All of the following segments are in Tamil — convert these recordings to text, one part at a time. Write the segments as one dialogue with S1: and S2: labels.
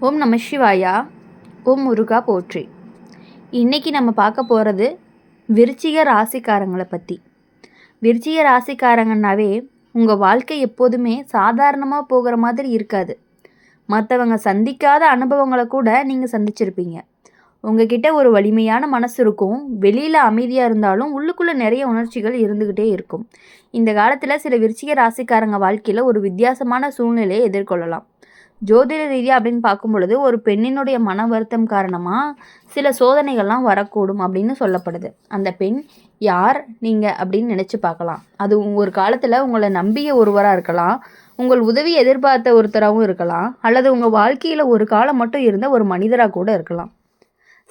S1: ஓம் நம சிவாயா. ஓம் முருகா போற்றி. இன்றைக்கி நம்ம பார்க்க போகிறது விருச்சிக ராசிக்காரங்களை பற்றி. விருச்சிக ராசிக்காரங்கன்னாவே உங்கள் வாழ்க்கை எப்போதுமே சாதாரணமாக போகிற மாதிரி இருக்காது. மற்றவங்க சந்திக்காத அனுபவங்களை கூட நீங்கள் சந்திச்சிருப்பீங்க. உங்ககிட்ட ஒரு வலிமையான மனசு இருக்கும். வெளியில் அமைதியாக இருந்தாலும் உள்ளுக்குள்ளே நிறைய உணர்ச்சிகள் இருந்துக்கிட்டே இருக்கும். இந்த காலத்தில் சில விருச்சிக ராசிக்காரங்க வாழ்க்கையில் ஒரு வித்தியாசமான சூழ்நிலையை எதிர்கொள்ளலாம். ஜோதிட ரீதியாக அப்படின்னு பார்க்கும் பொழுது ஒரு பெண்ணினுடைய மன வருத்தம் காரணமாக சில சோதனைகள்லாம் வரக்கூடும் அப்படின்னு சொல்லப்படுது. அந்த பெண் யார் நீங்கள் அப்படின்னு நினச்சி பார்க்கலாம். அது ஒரு காலத்தில் உங்களை நம்பிய ஒருவராக இருக்கலாம், உங்கள் உதவி எதிர்பார்த்த ஒருத்தராகவும் இருக்கலாம், அல்லது உங்கள் வாழ்க்கையில் ஒரு காலம் மட்டும் இருந்த ஒரு மனிதராக கூட இருக்கலாம்.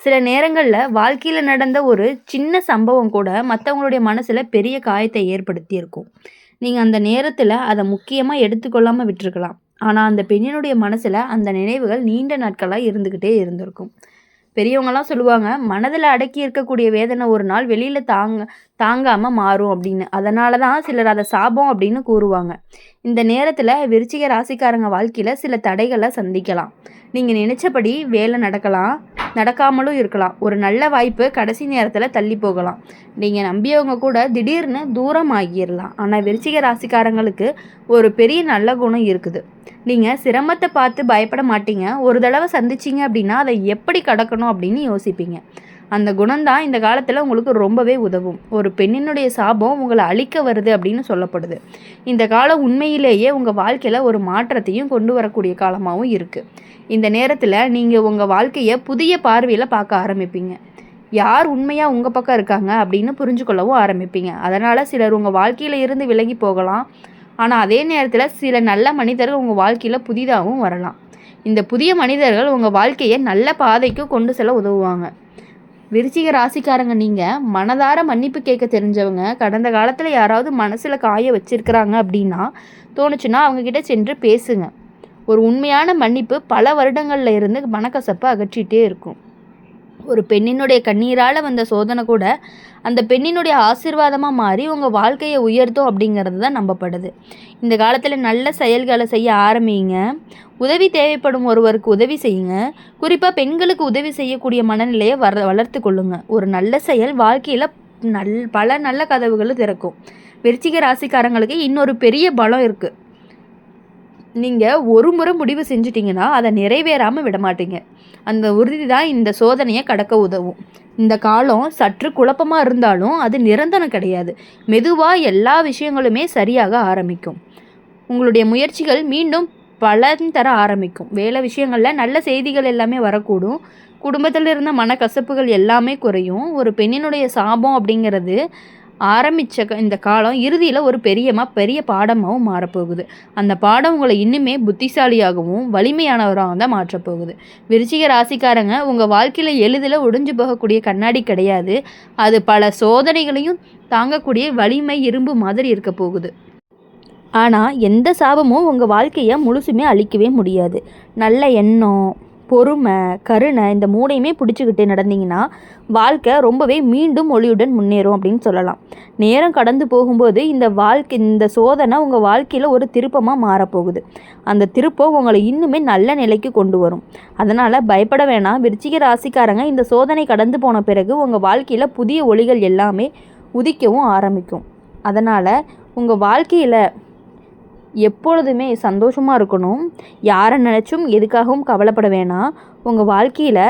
S1: சில நேரங்களில் வாழ்க்கையில் நடந்த ஒரு சின்ன சம்பவம் கூட மற்றவங்களுடைய மனசில் பெரிய காயத்தை ஏற்படுத்தி இருக்கும். நீங்கள் அந்த நேரத்தில் அதை முக்கியமாக எடுத்துக்கொள்ளாமல் விட்டுருக்கலாம். ஆனால் அந்த பெண்ணினுடைய மனசில் அந்த நினைவுகள் நீண்ட நாட்களாக இருந்துக்கிட்டே இருந்திருக்கும். பெரியவங்களாம் சொல்லுவாங்க, மனதில் அடக்கி இருக்கக்கூடிய வேதனை ஒரு நாள் வெளியில் தாங்காமல் மாறும் அப்படின்னு. அதனால தான் சிலர் அதை சாபம் அப்படின்னு கூறுவாங்க. இந்த நேரத்தில் விருச்சிக ராசிக்காரங்க வாழ்க்கையில் சில தடைகளை சந்திக்கலாம். நீங்கள் நினச்சபடி வேலை நடக்காமலும் இருக்கலாம். ஒரு நல்ல வாய்ப்பு கடைசி நேரத்தில் தள்ளி போகலாம். நீங்கள் நம்பியவங்க கூட திடீர்னு தூரம் ஆகிடலாம். ஆனால் விருச்சிக ராசிக்காரங்களுக்கு ஒரு பெரிய நல்ல குணம் இருக்குது. நீங்கள் சிரமத்தை பார்த்து பயப்பட மாட்டீங்க. ஒரு தடவை சந்திச்சிங்க அப்படின்னா அதை எப்படி கடக்கணும் அப்படின்னு யோசிப்பீங்க. அந்த குணம்தான் இந்த காலத்தில் உங்களுக்கு ரொம்பவே உதவும். ஒரு பெண்ணினுடைய சாபம் உங்களை அழிக்க வருது அப்படின்னு சொல்லப்படுது. இந்த காலம் உண்மையிலேயே உங்கள் வாழ்க்கையில் ஒரு மாற்றத்தையும் கொண்டு வரக்கூடிய காலமாகவும் இருக்குது. இந்த நேரத்தில் நீங்கள் உங்கள் வாழ்க்கையை புதிய பார்வையில் பார்க்க ஆரம்பிப்பீங்க. யார் உண்மையாக உங்கள் பக்கம் இருக்காங்க அப்படின்னு புரிஞ்சுக்கொள்ளவும் ஆரம்பிப்பீங்க. அதனால் சிலர் உங்கள் வாழ்க்கையில் இருந்து விலகி போகலாம். ஆனால் அதே நேரத்தில் சில நல்ல மனிதர்கள் உங்கள் வாழ்க்கையில் புதிதாகவும் வரலாம். இந்த புதிய மனிதர்கள் உங்கள் வாழ்க்கையை நல்ல பாதைக்கு கொண்டு செல்ல உதவுவாங்க. விருச்சிக ராசிக்காரங்க, நீங்கள் மனதார மன்னிப்பு கேட்க தெரிஞ்சவங்க. கடந்த காலத்தில் யாராவது மனசில் காய வச்சிருக்கிறாங்க அப்படின்னா தோணுச்சுன்னா அவங்கக்கிட்ட சென்று பேசுங்க. ஒரு உண்மையான மன்னிப்பு பல வருடங்களில் இருந்து மனக்கசப்பை அகற்றிகிட்டே இருக்கும். ஒரு பெண்ணினுடைய கண்ணீரால் வந்த சோதனை கூட அந்த பெண்ணினுடைய ஆசீர்வாதமாக மாறி உங்கள் வாழ்க்கையை உயர்த்தும் அப்படிங்கிறது தான் நம்பப்படுது. இந்த காலத்தில் நல்ல செயல்களை செய்ய ஆரம்பிங்க. உதவி தேவைப்படும் ஒருவருக்கு உதவி செய்யுங்க. குறிப்பாக பெண்களுக்கு உதவி செய்யக்கூடிய மனநிலையை வளர்த்து கொள்ளுங்க. ஒரு நல்ல செயல் வாழ்க்கையில் பல நல்ல கதவுகள் திறக்கும். விருச்சிக ராசிக்காரங்களுக்கு இன்னொரு பெரிய பலம் இருக்குது. நீங்கள் ஒரு முறை முடிவு செஞ்சிட்டிங்கன்னா அதை நிறைவேறாமல் விட மாட்டீங்க. அந்த உறுதி தான் இந்த சோதனையை கடக்க உதவும். இந்த காலம் சற்று குழப்பமாக இருந்தாலும் அது நிரந்தரம் கிடையாது. மெதுவாக எல்லா விஷயங்களுமே சரியாக ஆரம்பிக்கும். உங்களுடைய முயற்சிகள் மீண்டும் பலன் தர ஆரம்பிக்கும். வேலை விஷயங்களில் நல்ல செய்திகள் எல்லாமே வரக்கூடும். குடும்பத்தில் இருந்த மனக்கசப்புகள் எல்லாமே குறையும். ஒரு பெண்ணினுடைய சாபம் அப்படிங்கிறது ஆரம்பித்த இந்த காலம் இறுதியில் ஒரு பெரிய பாடமாகவும் மாறப்போகுது. அந்த பாடம் உங்களை இன்னுமே புத்திசாலியாகவும் வலிமையானவராக தான் மாற்றப்போகுது. விருச்சிக ராசிக்காரங்க, உங்கள் வாழ்க்கையில் எளிதில் ஒடிஞ்சு போகக்கூடிய கண்ணாடி கிடையாது. அது பல சோதனைகளையும் தாங்கக்கூடிய வலிமை இரும்பு மாதிரி இருக்க போகுது. ஆனால் எந்த சாபமும் உங்கள் வாழ்க்கையை முழுசுமே அழிக்கவே முடியாது. நல்ல எண்ணம், பொறுமை, கருணை இந்த மூணையுமே பிடிச்சிக்கிட்டு நடந்தீங்கன்னா வாழ்க்கை ரொம்பவே மீண்டும் ஒளியுடன் முன்னேறும் அப்படின்னு சொல்லலாம். நேரம் கடந்து போகும்போது இந்த சோதனை உங்கள் வாழ்க்கையில் ஒரு திருப்பமாக மாறப்போகுது. அந்த திருப்பம் உங்களை இன்னுமே நல்ல நிலைக்கு கொண்டு வரும். அதனால் பயப்பட வேணாம். விருச்சிக ராசிக்காரங்க, இந்த சோதனை கடந்து போன பிறகு உங்கள் வாழ்க்கையில் புதிய ஒளிகள் எல்லாமே உதிக்கவும் ஆரம்பிக்கும். அதனால் உங்கள் வாழ்க்கையில் எப்பொழுதுமே சந்தோஷமாக இருக்கணும். யாரை நினச்சும் எதுக்காகவும் கவலைப்பட வேணாம். உங்கள் வாழ்க்கையில்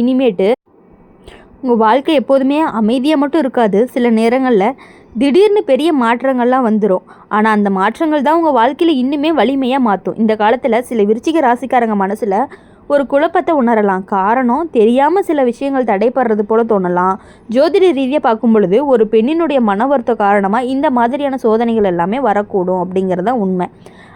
S1: இனிமேட்டு உங்கள் வாழ்க்கை எப்போதுமே அமைதியாக மட்டும் இருக்காது. சில நேரங்களில் திடீர்னு பெரிய மாற்றங்கள்லாம் வந்துடும். ஆனால் அந்த மாற்றங்கள் தான் உங்கள் வாழ்க்கையில் இன்னுமே வலிமையாக மாற்றும். இந்த காலத்தில் சில விருச்சிக ராசிக்காரங்க மனசில் ஒரு குழப்பத்தை உணரலாம். காரணம் தெரியாமல் சில விஷயங்கள் தடைப்படுறது போல தோணலாம். ஜோதிட ரீதியாக பார்க்கும் பொழுது ஒரு பெண்ணினுடைய மன வருத்த காரணமாக இந்த மாதிரியான சோதனைகள் எல்லாமே வரக்கூடும் அப்படிங்கிறது தான் உண்மை.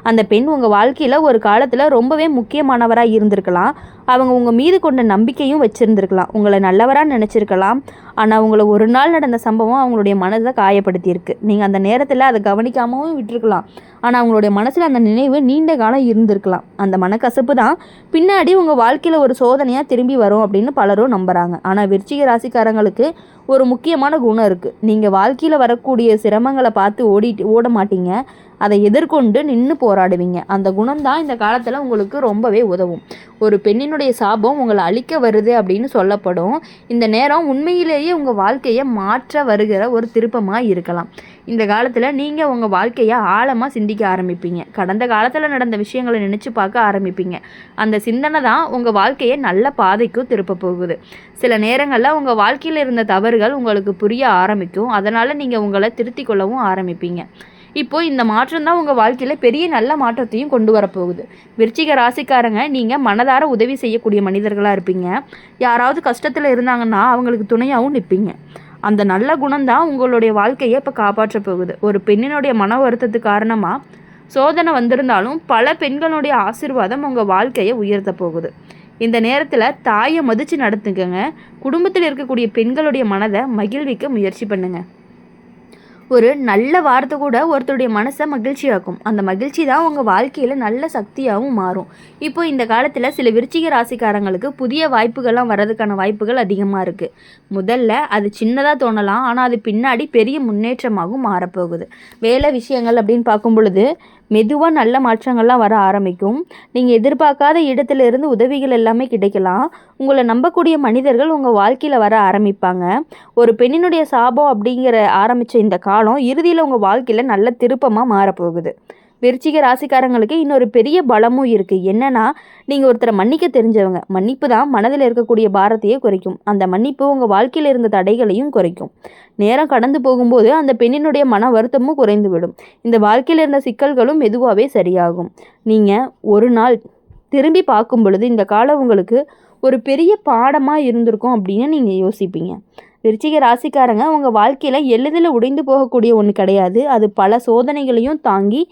S1: அந்த பெண் உங்கள் வாழ்க்கையில் ஒரு காலத்தில் ரொம்பவே முக்கியமானவராக இருந்திருக்கலாம். அவங்க உங்கள் மீது கொண்ட நம்பிக்கையும் வச்சுருந்துருக்கலாம், உங்களை நல்லவராக நினச்சிருக்கலாம். ஆனால் உங்களை ஒரு நாள் நடந்த சம்பவம் அவங்களுடைய மனதை காயப்படுத்தியிருக்கு. நீங்கள் அந்த நேரத்தில் அதை கவனிக்காமவும் விட்டுருக்கலாம். ஆனால் அவங்களுடைய மனசில் அந்த நினைவு நீண்ட காலம் இருந்திருக்கலாம். அந்த மனக்கசப்பு தான் பின்னாடி உங்கள் வாழ்க்கையில் ஒரு சோதனையாக திரும்பி வரும் அப்படின்னு பலரும் நம்புகிறாங்க. ஆனால் விருச்சிக ராசிக்காரங்களுக்கு ஒரு முக்கியமான குணம் இருக்குது. நீங்கள் வாழ்க்கையில் வரக்கூடிய சிரமங்களை பார்த்து ஓட மாட்டீங்க, அதை எதிர்கொண்டு நின்று போராடுவீங்க. அந்த குணம்தான் இந்த காலத்தில் உங்களுக்கு ரொம்பவே உதவும். ஒரு பெண்ணினுடைய சாபம் உங்களை அழிக்க வருது அப்படின்னு சொல்லப்படும். இந்த நேரம் உண்மையிலேயே உங்கள் வாழ்க்கையை மாற்ற வருகிற ஒரு திருப்பமாக இருக்கலாம். இந்த காலத்தில் நீங்கள் உங்கள் வாழ்க்கையை ஆழமாக சிந்திக்க ஆரம்பிப்பீங்க. கடந்த காலத்தில் நடந்த விஷயங்களை நினச்சி பார்க்க ஆரம்பிப்பீங்க. அந்த சிந்தனை தான் உங்கள் வாழ்க்கையை நல்ல பாதைக்கும் திருப்ப போகுது. சில நேரங்களில் உங்கள் வாழ்க்கையில் இருந்த தவறுகள் உங்களுக்கு புரிய ஆரம்பிக்கும். அதனால் நீங்கள் உங்களை திருத்திக் கொள்ளவும் ஆரம்பிப்பீங்க. இப்போ இந்த மாற்றம் தான் உங்கள் வாழ்க்கையில் பெரிய நல்ல மாற்றத்தையும் கொண்டு வரப்போகுது. விருச்சிக ராசிக்காரங்க, நீங்கள் மனதார உதவி செய்யக்கூடிய மனிதர்களாக இருப்பீங்க. யாராவது கஷ்டத்தில் இருந்தாங்கன்னா அவங்களுக்கு துணையாகவும் நிற்பீங்க. அந்த நல்ல குணம்தான் உங்களுடைய வாழ்க்கையை இப்போ காப்பாற்ற போகுது. ஒரு பெண்ணினுடைய மன வருத்தத்துக்கு காரணமாக சோதனை வந்திருந்தாலும் பல பெண்களுடைய ஆசீர்வாதம் உங்கள் வாழ்க்கையை உயர்த்த போகுது. இந்த நேரத்தில் தாயை மதித்து நடத்துக்கங்க. குடும்பத்தில் இருக்கக்கூடிய பெண்களுடைய மனதை மகிழ்விக்க முயற்சி பண்ணுங்கள். ஒரு நல்ல வார்த்தை கூட ஒருத்தருடைய மனசை மகிழ்ச்சியாக்கும். அந்த மகிழ்ச்சி தான் உங்கள் வாழ்க்கையில் நல்ல சக்தியாகவும் மாறும். இப்போ இந்த காலத்தில் சில விருச்சிக ராசிக்காரங்களுக்கு புதிய வாய்ப்புகள்லாம் வர்றதுக்கான வாய்ப்புகள் அதிகமாக இருக்குது. முதல்ல அது சின்னதாக தோணலாம், ஆனால் அது பின்னாடி பெரிய முன்னேற்றமாகவும் மாறப்போகுது. வேலை விஷயங்கள் அப்படின்னு பார்க்கும் பொழுது மெதுவாக நல்ல மாற்றங்கள்லாம் வர ஆரம்பிக்கும். நீங்கள் எதிர்பார்க்காத இடத்துலேருந்து உதவிகள் எல்லாமே கிடைக்கலாம். உங்களை நம்பக்கூடிய மனிதர்கள் உங்கள் வாழ்க்கையில் வர ஆரம்பிப்பாங்க. ஒரு பெண்ணினுடைய சாபம் அப்படிங்கிற ஆரம்பித்த இந்த காலம் இறுதியில் உங்கள் வாழ்க்கையில் நல்ல திருப்பமாக மாறப்போகுது. விருச்சிக ராசிக்காரங்களுக்கு இன்னொரு பெரிய பலமும் இருக்குது. என்னென்னா, நீங்கள் ஒருத்தரை மன்னிக்க தெரிஞ்சவங்க. மன்னிப்பு தான் மனதில் இருக்கக்கூடிய பாரத்தையே குறைக்கும். அந்த மன்னிப்பு உங்கள் வாழ்க்கையில் இருந்த தடைகளையும் குறைக்கும். நேரம் கடந்து போகும்போது அந்த பெண்ணினுடைய மன வருத்தமும் குறைந்து விடும். இந்த வாழ்க்கையில் இருந்த சிக்கல்களும் மெதுவாகவே சரியாகும். நீங்கள் ஒரு நாள் திரும்பி பார்க்கும் பொழுது இந்த காலம் உங்களுக்கு ஒரு பெரிய பாடமாக இருந்திருக்கும் அப்படின்னு நீங்கள் யோசிப்பீங்க. விருச்சிக ராசிக்காரங்க, உங்கள் வாழ்க்கையில் எளிதில் உடைந்து போகக்கூடிய ஒன்று கிடையாது. அது பல சோதனைகளையும் தாங்கி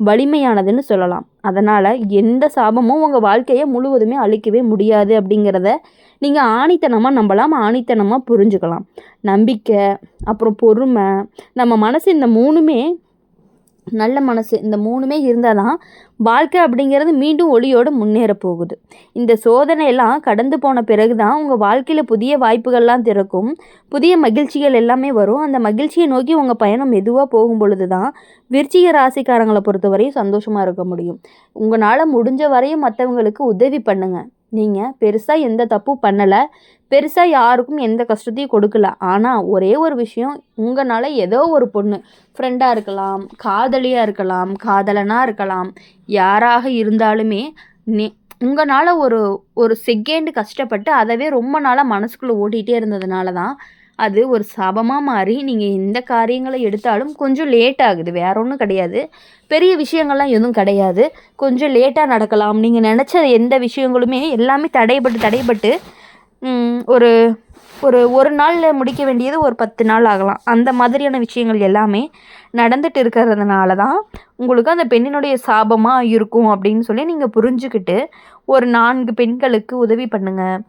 S1: வலிமையானதுன்னு சொல்லலாம். அதனால் எந்த சாபமும் உங்கள் வாழ்க்கையை முழுவதுமே அழிக்கவே முடியாது அப்படிங்கிறத நீங்கள் ஆணித்தனமாக நம்பலாம், ஆணித்தனமாக புரிஞ்சுக்கலாம். நம்பிக்கை, அப்புறம் பொறுமை, நம்ம மனசு, இந்த மூணுமே நல்ல மனசு, இந்த மூணுமே இருந்தால் தான் வாழ்க்கை அப்படிங்கிறது மீண்டும் ஒளியோடு முன்னேற போகுது. இந்த சோதனையெல்லாம் கடந்து போன பிறகு தான் உங்கள் வாழ்க்கையில் புதிய வாய்ப்புகள்லாம் திறக்கும், புதிய மகிழ்ச்சிகள் எல்லாமே வரும். அந்த மகிழ்ச்சியை நோக்கி உங்கள் பயணம் மெதுவாக போகும் பொழுது தான் விருச்சிக ராசிக்காரங்களை பொறுத்தவரையும் சந்தோஷமாக இருக்க முடியும். உங்களால் முடிஞ்ச வரையும் மற்றவங்களுக்கு உதவி பண்ணுங்கள். நீங்கள் பெருசாக எந்த தப்பும் பண்ணலை, பெருசாக யாருக்கும் எந்த கஷ்டத்தையும் கொடுக்கல. ஆனால் ஒரே ஒரு விஷயம், உங்களால் ஏதோ ஒரு பொண்ணு, ஃப்ரெண்டாக இருக்கலாம், காதலியாக இருக்கலாம், காதலனாக இருக்கலாம், யாராக இருந்தாலுமே உங்களால் ஒரு செகண்டு கஷ்டப்பட்டு அதவே ரொம்ப நாளாக மனசுக்குள்ளே ஓட்டிகிட்டே இருந்ததுனால தான் அது ஒரு சாபமாக மாறி நீங்கள் எந்த காரியங்களை எடுத்தாலும் கொஞ்சம் லேட் ஆகுது. வேற ஒன்றும் கிடையாது, பெரிய விஷயங்கள்லாம் எதுவும் கிடையாது. கொஞ்சம் லேட்டாக நடக்கலாம். நீங்கள் நினச்ச எந்த விஷயங்களுமே எல்லாமே தடைபட்டு ஒரு ஒரு நாளில் முடிக்க வேண்டியது ஒரு 10 நாள் ஆகலாம். அந்த மாதிரியான விஷயங்கள் எல்லாமே நடந்துட்டு இருக்கிறதுனால தான் உங்களுக்கு அந்த பெண்ணினுடைய சாபமாக இருக்கும் அப்படின்னு சொல்லி நீங்கள் புரிஞ்சுக்கிட்டு ஒரு 4 பெண்களுக்கு உதவி பண்ணுங்கள்.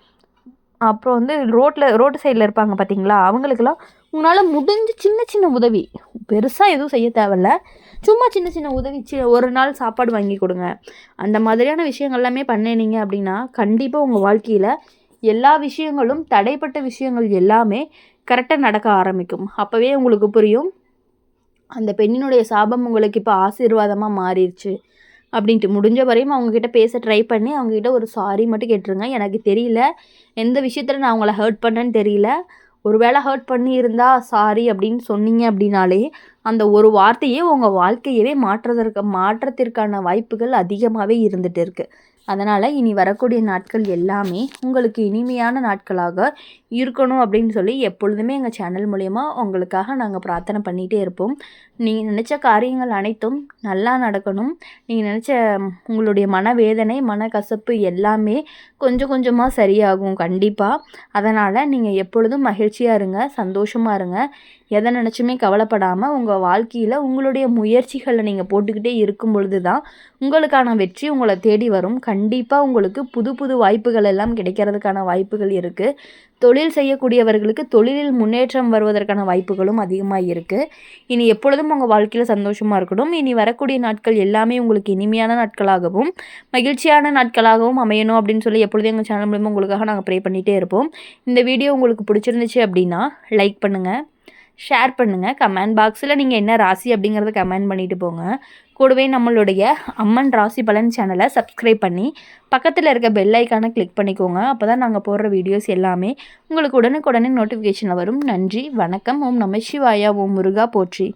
S1: அப்புறம் ரோட்டு சைடில் இருப்பாங்க பார்த்தீங்களா, அவங்களுக்கெல்லாம் உங்களால் முடிஞ்ச சின்ன சின்ன உதவி, பெருசாக எதுவும் செய்ய தேவையில்ல, சும்மா சின்ன சின்ன உதவி, ஒரு நாள் சாப்பாடு வாங்கி கொடுங்க. அந்த மாதிரியான விஷயங்கள் எல்லாமே பண்ணினீங்க அப்படின்னா கண்டிப்பாக உங்கள் வாழ்க்கையில் எல்லா விஷயங்களும், தடைப்பட்ட விஷயங்கள் எல்லாமே கரெக்டாக நடக்க ஆரம்பிக்கும். அப்போவே உங்களுக்கு புரியும், அந்த பெண்ணினுடைய சாபம் உங்களுக்கு இப்போ ஆசீர்வாதமாக மாறிடுச்சு அப்படின்ட்டு. முடிஞ்ச வரையும் அவங்கக்கிட்ட பேச ட்ரை பண்ணி அவங்கக்கிட்ட ஒரு சாரி மட்டும் கேட்டுருங்க. எனக்கு தெரியல, எந்த விஷயத்தில் நான் அவங்கள ஹர்ட் பண்ணேன்னு தெரியல, ஒரு வேளை ஹர்ட் பண்ணியிருந்தா சாரி அப்படின்னு சொன்னீங்க அப்படின்னாலே அந்த ஒரு வார்த்தையே உங்கள் வாழ்க்கையவே மாற்றத்திற்கான வாய்ப்புகள் அதிகமாகவே இருந்துகிட்டு இருக்குது. அதனால் இனி வரக்கூடிய நாட்கள் எல்லாமே உங்களுக்கு இனிமையான நாட்களாக இருக்கணும் அப்படின்னு சொல்லி எப்பொழுதுமே எங்கள் சேனல் மூலயமா உங்களுக்காக நாங்கள் பிரார்த்தனை பண்ணிகிட்டே இருப்போம். நீங்கள் நினச்ச காரியங்கள் அனைத்தும் நல்லா நடக்கணும். நீங்கள் நினச்ச உங்களுடைய மனவேதனை, மனக்கசப்பு எல்லாமே கொஞ்சம் கொஞ்சமாக சரியாகும் கண்டிப்பாக. அதனால் நீங்கள் எப்பொழுதும் மகிழ்ச்சியாக இருங்க, சந்தோஷமாக இருங்க. எதை நினச்சுமே கவலைப்படாமல் உங்கள் வாழ்க்கையில் உங்களுடைய முயற்சிகளை நீங்கள் போட்டுக்கிட்டே இருக்கும் பொழுது தான் உங்களுக்கான வெற்றி உங்களை தேடி வரும். கண்டிப்பாக உங்களுக்கு புது புது வாய்ப்புகள் எல்லாம் கிடைக்கிறதுக்கான வாய்ப்புகள் இருக்குது. தொழில் செய்யக்கூடியவர்களுக்கு தொழிலில் முன்னேற்றம் வருவதற்கான வாய்ப்புகளும் அதிகமாக இருக்குது. இனி எப்பொழுதும் உங்கள் வாழ்க்கையில் சந்தோஷமாக இருக்கணும். இனி வரக்கூடிய நாட்கள் எல்லாமே உங்களுக்கு இனிமையான நாட்களாகவும் மகிழ்ச்சியான நாட்களாகவும் அமையணும் அப்படின்னு சொல்லி எப்பொழுதும் எங்கள் சேனல் மூலமாக உங்களுக்காக நாங்கள் ப்ரே பண்ணிகிட்டே இருப்போம். இந்த வீடியோ உங்களுக்கு பிடிச்சிருந்துச்சு அப்படின்னா லைக் பண்ணுங்கள், ஷேர் பண்ணுங்கள், கமெண்ட் பாக்ஸில் நீங்கள் என்ன ராசி அப்படிங்கிறத கமெண்ட் பண்ணிட்டு போங்க. கூடவே நம்மளுடைய அம்மன் ராசி பலன் சேனலை சப்ஸ்கிரைப் பண்ணி பக்கத்தில் இருக்க பெல் ஐக்கானை கிளிக் பண்ணிக்கோங்க. அப்போ தான் நாங்கள் போடுற வீடியோஸ் எல்லாமே உங்களுக்கு உடனுக்குடனே நோட்டிஃபிகேஷனில் வரும். நன்றி, வணக்கம். ஓம் நம சிவாயா. ஓம் முருகா போற்றி.